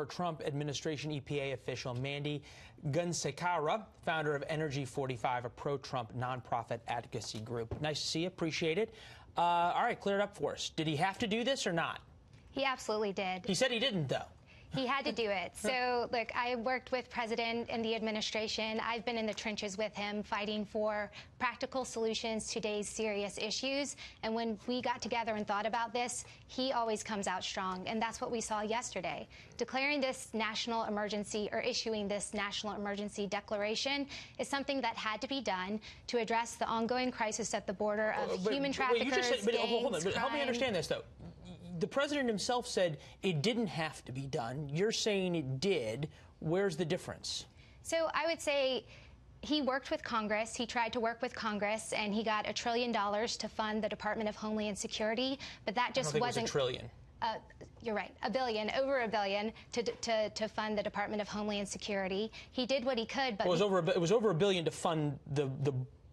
former Trump administration EPA official Mandy Gunasekara, founder of Energy 45, a pro-Trump nonprofit advocacy group. Nice to see you. Appreciate it. All right, clear it up for us. Did he have to do this or not? He absolutely did. He said he didn't, though. He had to do it. So, look, I worked with President and the administration. I've been in the trenches with him fighting for practical solutions to today's serious issues. And when we got together and thought about this, he always comes out strong. And that's what we saw yesterday. Declaring this national emergency or issuing this national emergency declaration is something that had to be done to address the ongoing crisis at the border of human traffickers, gangs, but help me understand this, though. The president himself said it didn't have to be done. You're saying it did. Where's the difference? So I would say he worked with Congress. He tried to work with Congress, and he got $1 trillion to fund the Department of Homeland Security. But that just wasn't. It was $1 trillion. You're right, $1 billion, over $1 billion to fund the Department of Homeland Security. He did what he could, but it was over $1 billion to fund the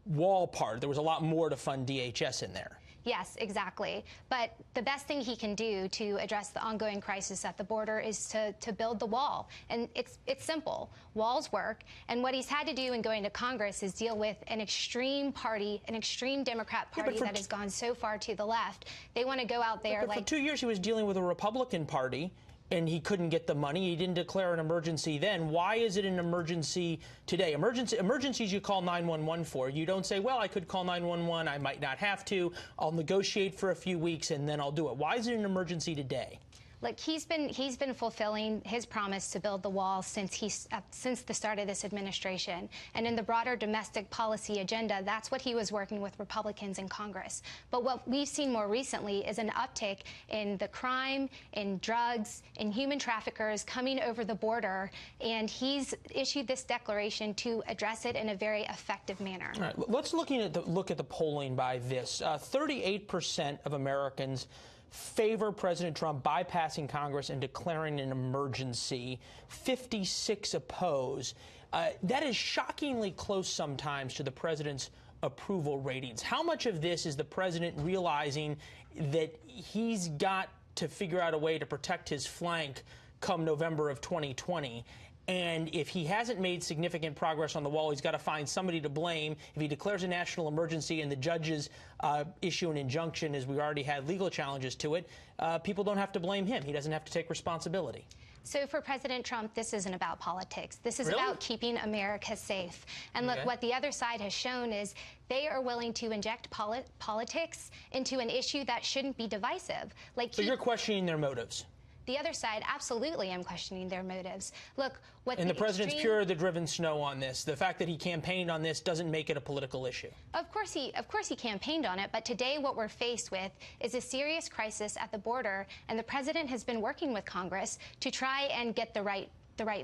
wall part. There was a lot more to fund DHS in there. Yes, exactly. But the best thing he can do to address the ongoing crisis at the border is to build the wall. And it's simple. Walls work. And what he's had to do in going to Congress is deal with an extreme party, an extreme Democrat party that has gone so far to the left. They want to go out there but for 2 years he was dealing with a Republican party, and he couldn't get the money. He didn't declare an emergency then. Why is it an emergency today? Emergencies you call 911 for. You don't say, well, I could call 911. I might not have to. I'll negotiate for a few weeks, and then I'll do it. Why is it an emergency today? Look, he's been fulfilling his promise to build the wall since the start of this administration. And in the broader domestic policy agenda, that's what he was working with Republicans in Congress. But what we've seen more recently is an uptick in the crime, in drugs, in human traffickers coming over the border. And he's issued this declaration to address it in a very effective manner. All right, let's look at the polling by this. 38% of Americans favor President Trump bypassing Congress and declaring an emergency. 56 oppose. That is shockingly close sometimes to the president's approval ratings. How much of this is the president realizing that he's got to figure out a way to protect his flank come November of 2020? And if he hasn't made significant progress on the wall, he's got to find somebody to blame. If he declares a national emergency and the judges issue an injunction, as we already had legal challenges to it, people don't have to blame him. He doesn't have to take responsibility. So for President Trump, this isn't about politics. This is about keeping America safe. And look, what the other side has shown is they are willing to inject politics into an issue that shouldn't be divisive. So you're questioning their motives? The other side, absolutely, I'm questioning their motives. Look, and the president's pure the driven snow on this. The fact that he campaigned on this doesn't make it a political issue. Of course he campaigned on it, but today what we're faced with is a serious crisis at the border, and the president has been working with Congress to try and get the right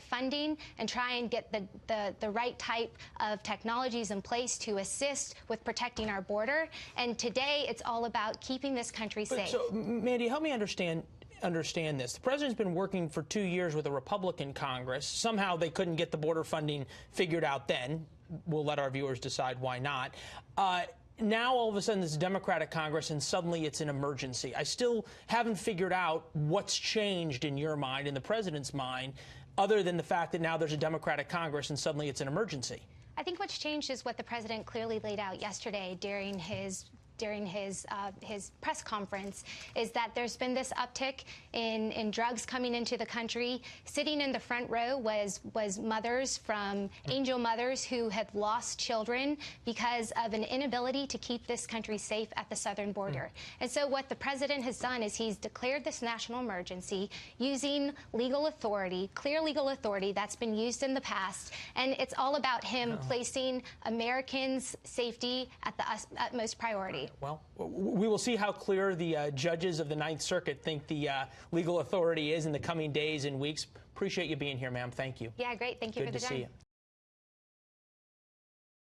funding and try and get the right type of technologies in place to assist with protecting our border. And today it's all about keeping this country safe. So, Mandy, help me understand this. The president's been working for 2 years with a Republican Congress. Somehow they couldn't get the border funding figured out then. We'll let our viewers decide why not. Now, all of a sudden, it's a Democratic Congress, and suddenly it's an emergency. I still haven't figured out what's changed in your mind, in the president's mind, other than the fact that now there's a Democratic Congress and suddenly it's an emergency. I think what's changed is what the president clearly laid out yesterday during his press conference, is that there's been this uptick in drugs coming into the country. Sitting in the front row was mothers from angel mothers who had lost children because of an inability to keep this country safe at the southern border. And so what the president has done is he's declared this national emergency using legal authority, clear legal authority that's been used in the past, and it's all about him placing Americans' safety at the utmost priority. Well, we will see how clear the judges of the Ninth Circuit think the legal authority is in the coming days and weeks. Appreciate you being here, ma'am. Thank you. Yeah, great. Thank you for the time. Good to see you.